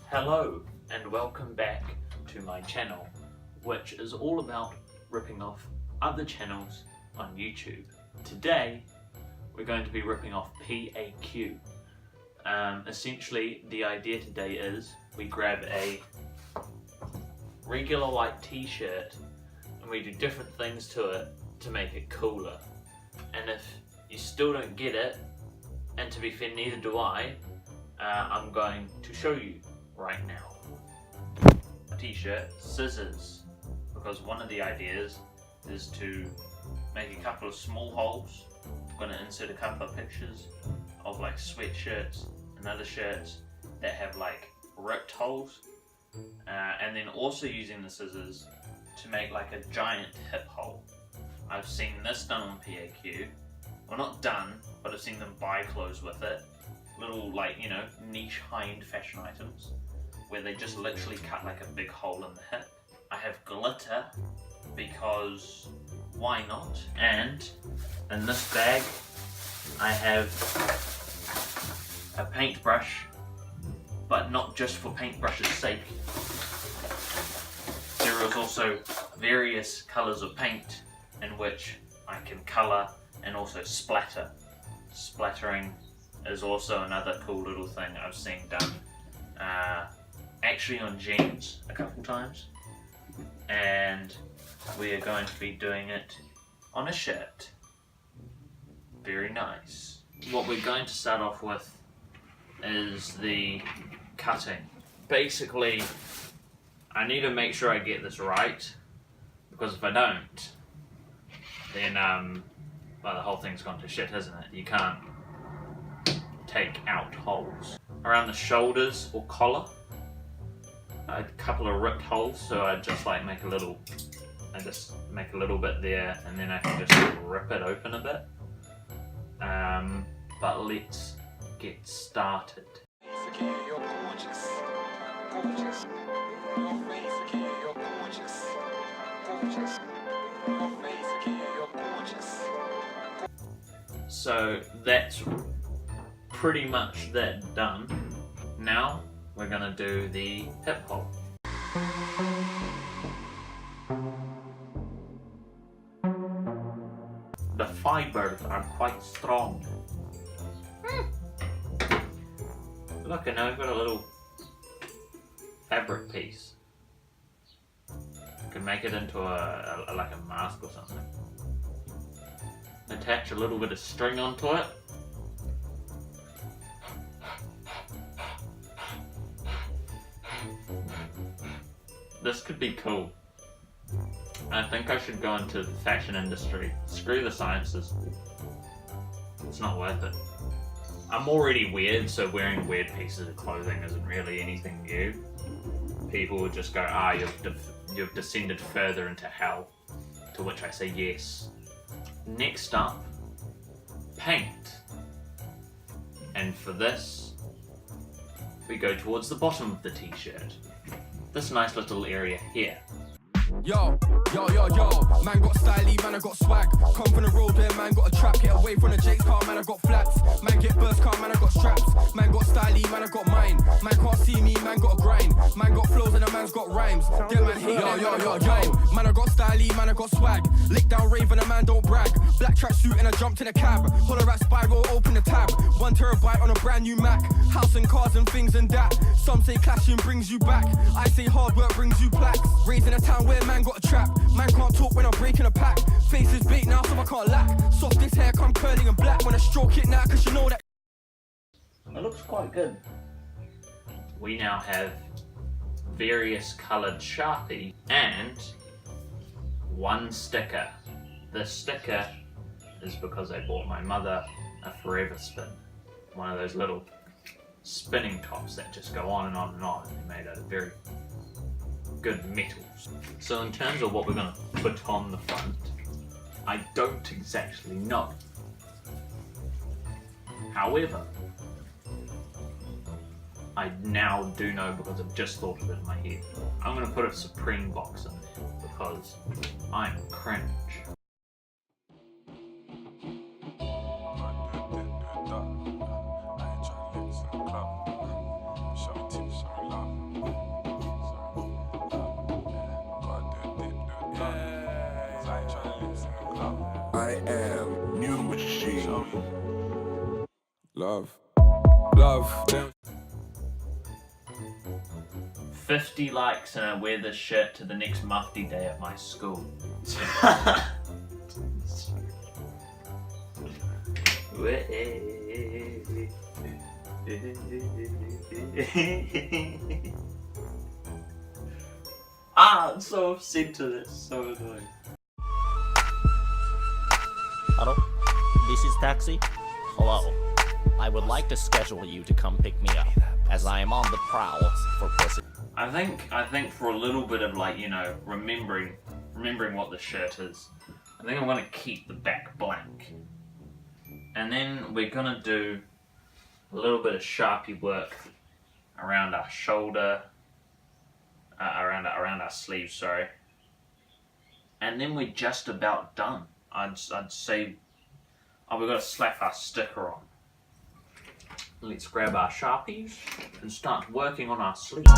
Hello and welcome back to my channel, which is all about ripping off other channels on YouTube. Today we're going to be ripping off PAQ. Essentially the idea today is we grab a regular white t-shirt and we do different things to it to make it cooler. And if you still don't get it, and to be fair neither do I'm going to show you right now. T-shirt, scissors, because one of the ideas is to make a couple of small holes. I'm going to insert a couple of pictures of like sweatshirts and other shirts that have like ripped holes, and then also using the scissors to make like a giant hip hole. I've seen this done on PAQ. Well, not done, but I've seen them buy clothes with it. Little, like, you know, niche high-end fashion items where they just literally cut like a big hole in the hip. I have glitter because why not? And in this bag I have a paintbrush, but not just for paintbrush's sake. There is also various colours of paint in which I can colour and also splatter. Splattering is also another cool little thing I've seen done, actually on jeans a couple times, and we are going to be doing it on a shirt. Very nice. What we're going to start off with is the cutting. Basically, I need to make sure I get this right, because if I don't, then well, the whole thing's gone to shit, hasn't it? You can't take out holes. Around the shoulders or collar, a couple of ripped holes, so I just like make a little bit there, and then I can just rip it open a bit. But let's get started. So that's pretty much that done. Now we're gonna do the hip hole. The fibers are quite strong. Look, and I've got a little fabric piece. I can make it into like a mask or something. Attach a little bit of string onto it. This could be cool. I think I should go into the fashion industry. Screw the sciences. It's not worth it. I'm already weird, so wearing weird pieces of clothing isn't really anything new. People would just go, you've descended further into hell. To which I say yes. Next up, paint. And for this, we go towards the bottom of the t-shirt. This nice little area here. Yo, man got styly, man I got swag. Come from the road where man got a trap. Get away from the Jake's car, man I got flats. Man get burst car, man I got straps. Man got styly, man I got mine. Man can't see me, man got a grind. Man got flows and a man's got rhymes. Them man hate yo, man I got styly, man I got swag. Lick down rave and a man don't brag. Black track suit and I jumped in a cab. Holler at spiral, open the tab. 1 terabyte on a brand new Mac. House and cars and things and that. Some say clashing brings you back. I say hard work brings you plaques. Raised in a town where man got a trap. Man can't talk when I'm breaking a pack. Face is bait now, so I can't lack. Softest hair come curly and black. When I stroke it now, cause you know that it looks quite good. We now have various coloured Sharpie and 1 sticker. This sticker is because I bought my mother a Forever Spin. One of those little spinning tops that just go on and on and on. They're made out of very good metals. So in terms of what we're going to put on the front, I don't exactly know. However, I now do know because I've just thought of it in my head. I'm going to put a Supreme box in there because I'm cringe. Love. Love. 50 likes and I wear this shirt to the next mufti day at my school. I'm so upset to this, so annoying. Hello, this is Taxi. Hello, I would like to schedule you to come pick me up, as I am on the prowl for pussy. I think for a little bit of like, you know, remembering what the shirt is, I think I'm gonna keep the back blank. And then we're gonna do a little bit of Sharpie work around our shoulder, around our sleeves, sorry. And then we're just about done. I'd say, oh, we've got to slap our sticker on. Let's grab our Sharpies and start working on our sleeves.